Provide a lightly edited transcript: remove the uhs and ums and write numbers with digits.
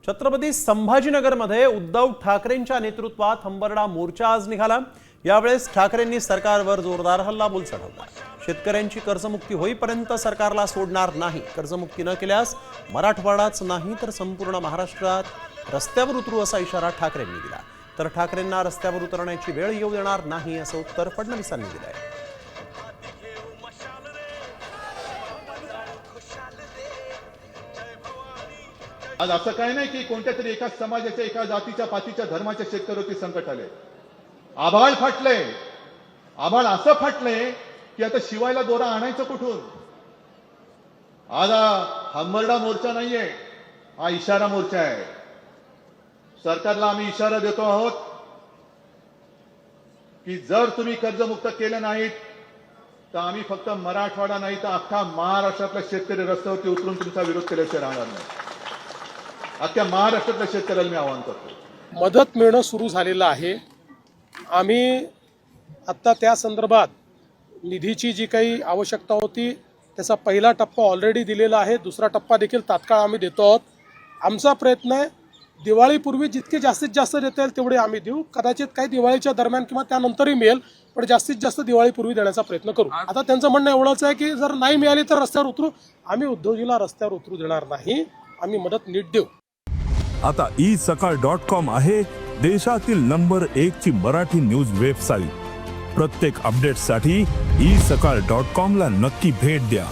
छत्रपती संभाजीनगरमध्ये उद्धव ठाकरेंच्या नेतृत्वात हंबरडा मोर्चा आज निघाला। यावेळेस ठाकरेंनी सरकारवर जोरदार हल्लाबोल चढवला। शेतकऱ्यांची कर्जमुक्ती होईपर्यंत सरकारला सोडणार नाही, कर्जमुक्ती न केल्यास मराठवाडाच नाही तर संपूर्ण महाराष्ट्रात रस्त्यावर उतरू असा इशारा ठाकरेंनी दिला। तर ठाकरेंना रस्त्यावर उतरण्याची वेळ येऊ देणार नाही असं उत्तर फडणवीसांनी दिलंय। आज असं काय नाही की कोणत्या तरी एका समाजाच्या, एका जातीच्या, पातीच्या, धर्माच्या शेतकऱ्यावरती संकट आले। आभाळ फाटले, आभाळ असं फाटले की आता शिवायला दोरा आणायचं कुठून। आज हंबरडा मोर्चा नाहीये, हा इशारा मोर्चा आहे। सरकारला आम्ही इशारा देतो आहोत की जर तुम्ही कर्जमुक्त केलं नाहीत तर आम्ही फक्त मराठवाडा नाही तर अख्खा महाराष्ट्रातल्या शेतकरी रस्त्यावरती उतरून तुमचा विरोध केल्याशिवाय राहणार नाही। अख्ख्या महाराष्ट्रातल्या शेतकऱ्याला मी आवाहन करतो। मदत मिळणं सुरू झालेलं आहे। आम्ही आत्ता त्या संदर्भात निधीची जी काही आवश्यकता होती त्याचा पहिला टप्पा ऑलरेडी दिलेला आहे, दुसरा टप्पा देखील तात्काळ आम्ही देतो आहोत। आमचा प्रयत्न आहे दिवाळीपूर्वी जितके जास्तीत जास्त देता येईल तेवढे आम्ही देऊ। कदाचित काही दिवाळीच्या दरम्यान किंवा त्यानंतरही मिळेल, पण जास्तीत जास्त दिवाळीपूर्वी देण्याचा प्रयत्न करू। आता त्यांचं म्हणणं एवढंच आहे की जर नाही मिळाली तर रस्त्यावर उतरू। आम्ही उद्धवजीला रस्त्यावर उतरू देणार नाही, आम्ही मदत नीट देऊ। आता isakal.com आहे देशातील नंबर 1 ची मराठी न्यूज वेबसाईट। प्रत्येक अपडेटसाठी isakal.com ला नक्की भेट द्या।